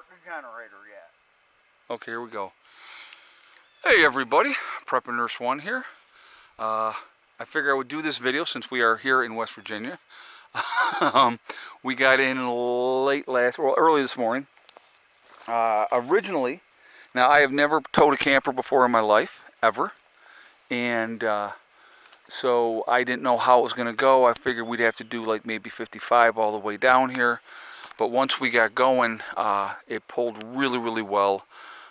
the generator yet. Okay, here we go. Hey everybody, Prepper Nurse 1 here. I figured I would do this video since we are here in West Virginia. We got in early this morning. Originally, now I have never towed a camper before in my life, ever. And so I didn't know how it was going to go. I figured we'd have to do like maybe 55 all the way down here. But once we got going, it pulled really, really well.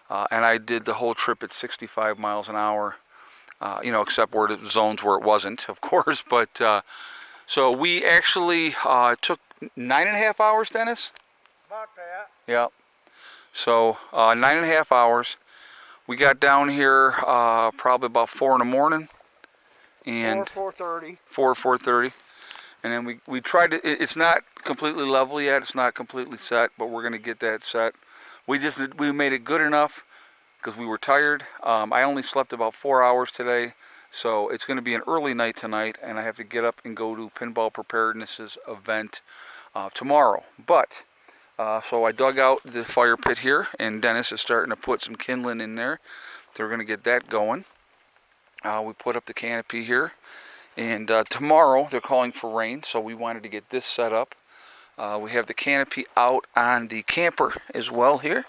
And I did the whole trip at 65 miles an hour, except where the zones where it wasn't, of course. But so we actually took 9.5 hours, Dennis? About that. Yeah. So 9.5 hours. We got down here probably about 4 in the morning. And 4:30. 4:30. And then we tried to, it's not completely level yet, it's not completely set, but we're going to get that set. We made it good enough because we were tired. I only slept about 4 hours today, so it's going to be an early night tonight, and I have to get up and go to Pinball Preparedness's event tomorrow. But, so I dug out the fire pit here, and Dennis is starting to put some kindling in there. They're going to get that going. We put up the canopy here. And tomorrow they're calling for rain, so we wanted to get this set up. We have the canopy out on the camper as well here,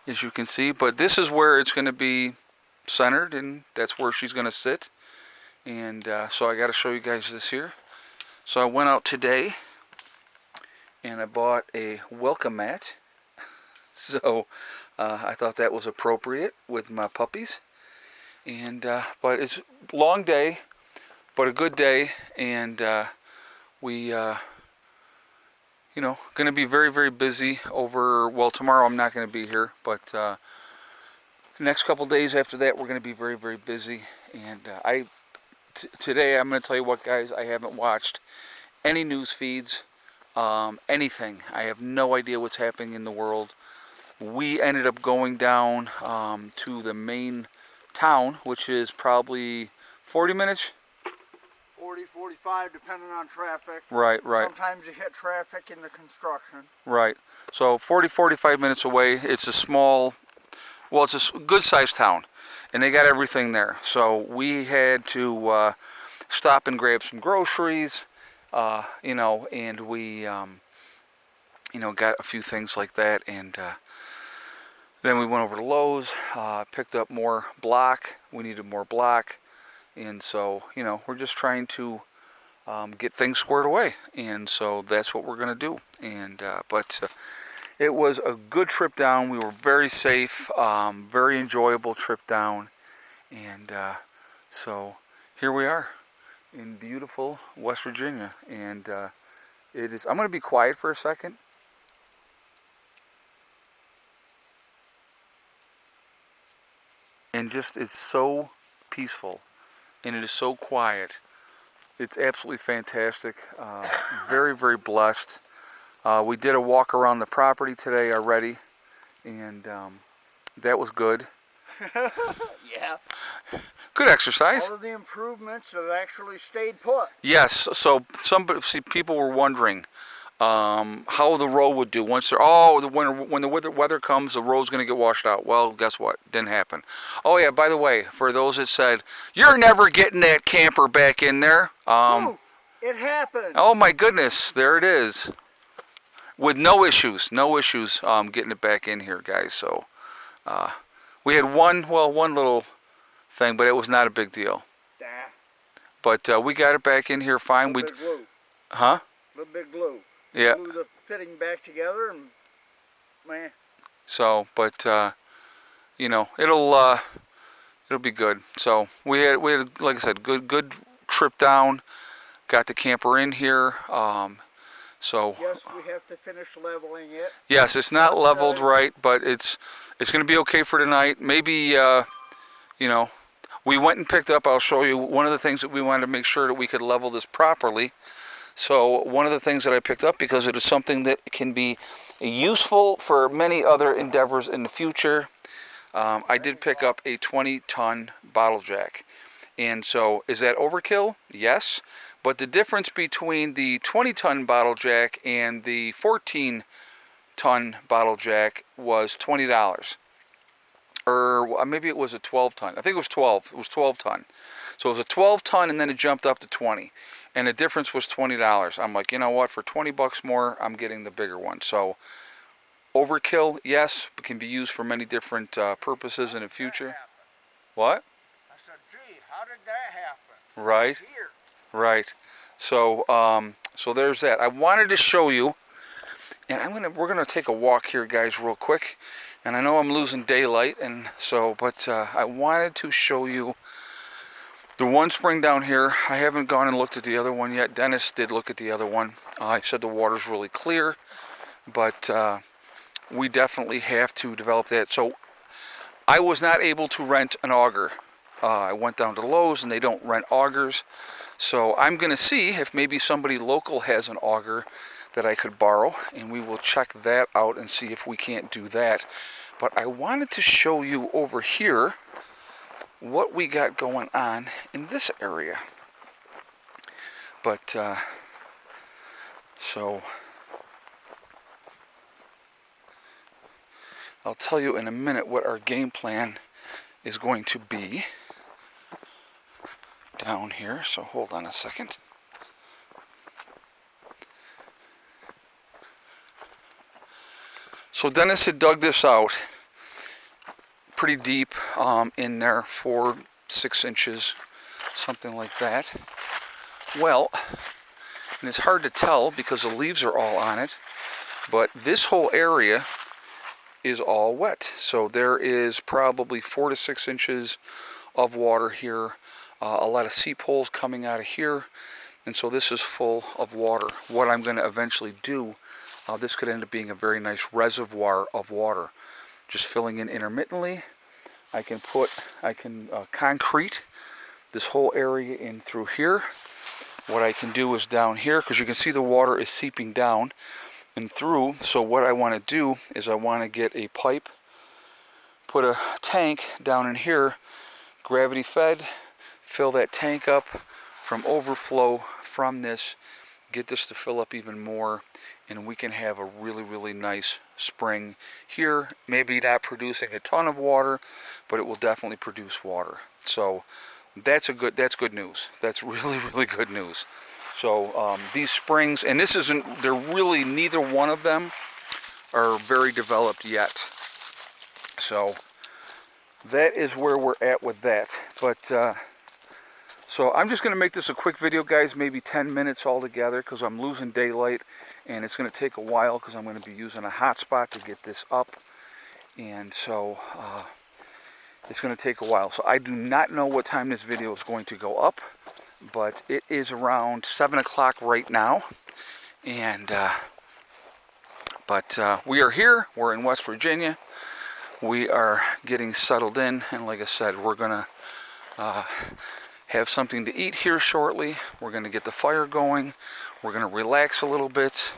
as you can see. But this is where it's going to be centered, and that's where she's going to sit. And so I got to show you guys this here. So I went out today, and I bought a welcome mat. So I thought that was appropriate with my puppies. And but it's a long day. But a good day, and we, going to be very, very busy over, well, tomorrow I'm not going to be here, but the next couple days after that, we're going to be very, very busy. And today, I'm going to tell you what, guys, I haven't watched any news feeds, anything. I have no idea what's happening in the world. We ended up going down to the main town, which is probably 40 minutes. 45, depending on traffic. Right. Sometimes you hit traffic in the construction. Right. So 45 minutes away. It's a small, well, it's a good-sized town, and they got everything there. So we had to stop and grab some groceries, and we, got a few things like that, and then we went over to Lowe's, picked up more block. We needed more block. And so, we're just trying to get things squared away. And so that's what we're going to do. And but it was a good trip down. We were very safe, very enjoyable trip down. And so here we are in beautiful West Virginia. And it is. I'm going to be quiet for a second. And just, it's so peaceful. And it is so quiet. It's absolutely fantastic. Very, very blessed. We did a walk around the property today already, and that was good. Yeah. Good exercise. All of the improvements have actually stayed put. Yes. So people were wondering how the road would do once they're when the weather comes, the road's going to get washed out. Well, guess what? Didn't happen. Oh yeah, by the way, for those that said you're never getting that camper back in there, it happened. Oh my goodness, there it is, with no issues getting it back in here, guys. So we had one little thing, but it was not a big deal. But we got it back in here fine. Little bit glue. Huh? Little bit glue. Yeah. Glue the fitting back together, and man. So, but it'll be good. So we had like I said, good trip down. Got the camper in here. So. Yes, we have to finish leveling it. Yes, it's not leveled right, but it's going to be okay for tonight. Maybe we went and picked up. I'll show you one of the things that we wanted to make sure that we could level this properly. So one of the things that I picked up, because it is something that can be useful for many other endeavors in the future, I did pick up a 20-ton bottle jack. And so is that overkill? Yes. But the difference between the 20-ton bottle jack and the 14 ton bottle jack was $20. Or maybe it was a 12 ton. I think it was 12. It was 12 ton. So it was a 12 ton and then it jumped up to 20. And the difference was $20. I'm like, you know what? For 20 bucks more, I'm getting the bigger one. So overkill, yes, but can be used for many different purposes in the future. What? I said, gee, how did that happen? Right. Here. Right. So so there's that. I wanted to show you, and we're gonna take a walk here, guys, real quick. And I know I'm losing daylight, and so, but I wanted to show you the one spring down here. I haven't gone and looked at the other one yet. Dennis did look at the other one. I said the water's really clear, but we definitely have to develop that. So I was not able to rent an auger. I went down to Lowe's, and they don't rent augers. So I'm going to see if maybe somebody local has an auger that I could borrow, and we will check that out and see if we can't do that. But I wanted to show you over here what we got going on in this area. But so I'll tell you in a minute what our game plan is going to be down here. So hold on a second. So Dennis had dug this out pretty deep in there, 4-6 inches, something like that. Well, and it's hard to tell because the leaves are all on it, but this whole area is all wet. So there is probably 4 to 6 inches of water here, a lot of seep holes coming out of here, and so this is full of water. What I'm going to eventually do, this could end up being a very nice reservoir of water, just filling in intermittently. I can concrete this whole area in through here. What I can do is down here, because you can see the water is seeping down and through. So what I want to do is I want to get a pipe, put a tank down in here, gravity fed, fill that tank up from overflow from this, get this to fill up even more, and we can have a really, really nice spring here. Maybe not producing a ton of water, but it will definitely produce water. So that's good news. That's really, really good news. So these springs, and this isn't, they're really, neither one of them are very developed yet. So that is where we're at with that. But so I'm just going to make this a quick video, guys, maybe 10 minutes altogether, because I'm losing daylight, and it's going to take a while because I'm going to be using a hotspot to get this up, and so it's going to take a while. So I do not know what time this video is going to go up, but it is around 7 o'clock right now, and we are here. We're in West Virginia. We are getting settled in, and like I said, we're going to have something to eat here shortly. We're going to get the fire going. We're going to relax a little bit.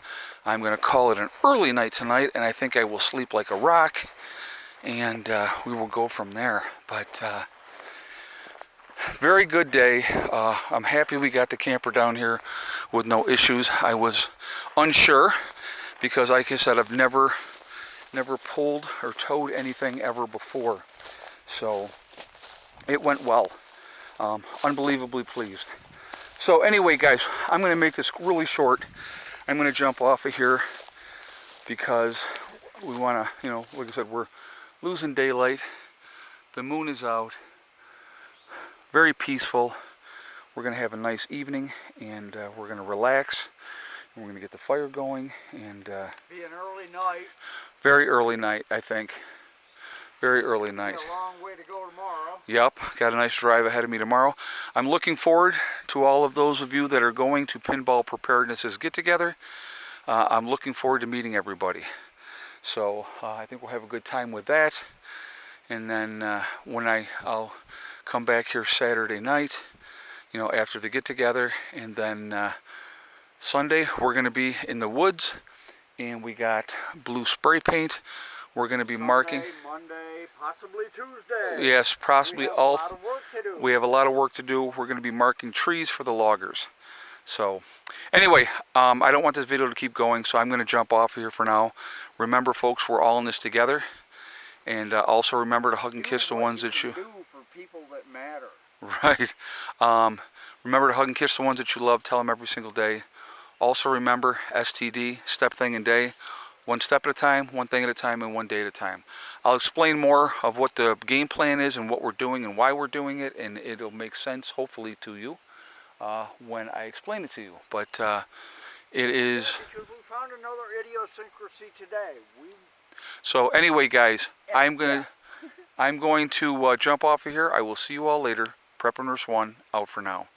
I'm going to call it an early night tonight, and I think I will sleep like a rock, and we will go from there. But very good day. I'm happy we got the camper down here with no issues. I was unsure because, like I said, I've never pulled or towed anything ever before. So it went well. Unbelievably pleased. So anyway, guys, I'm going to make this really short. I'm going to jump off of here because we want to, you know, like I said, we're losing daylight. The moon is out. Very peaceful. We're going to have a nice evening, and we're going to relax. And we're going to get the fire going, and Be an early night. very early night, I think. Very early night. A long way to go tomorrow. Yep, got a nice drive ahead of me tomorrow. I'm looking forward to all of those of you that are going to Pinball Preparedness' get-together. I'm looking forward to meeting everybody. So I think we'll have a good time with that. And then when I'll come back here Saturday night, you know, after the get-together, and then Sunday we're going to be in the woods, and we got blue spray paint. We're going to be marking Monday, possibly Tuesday. Yes, possibly we have a lot of work to do. We have a lot of work to do. We're going to be marking trees for the loggers. So, anyway, I don't want this video to keep going, so I'm going to jump off here for now. Remember, folks, we're all in this together. And also remember to hug and kiss the ones that you... do for people that matter. Right. Remember to hug and kiss the ones that you love. Tell them every single day. Also remember, STD, step, thing, and day. One step at a time, one thing at a time, and one day at a time. I'll explain more of what the game plan is and what we're doing and why we're doing it, and it'll make sense, hopefully, to you when I explain it to you. But it is... Because we found another idiosyncrasy today. So anyway, guys, I'm going to jump off of here. I will see you all later. Prepper Nurse 1 out for now.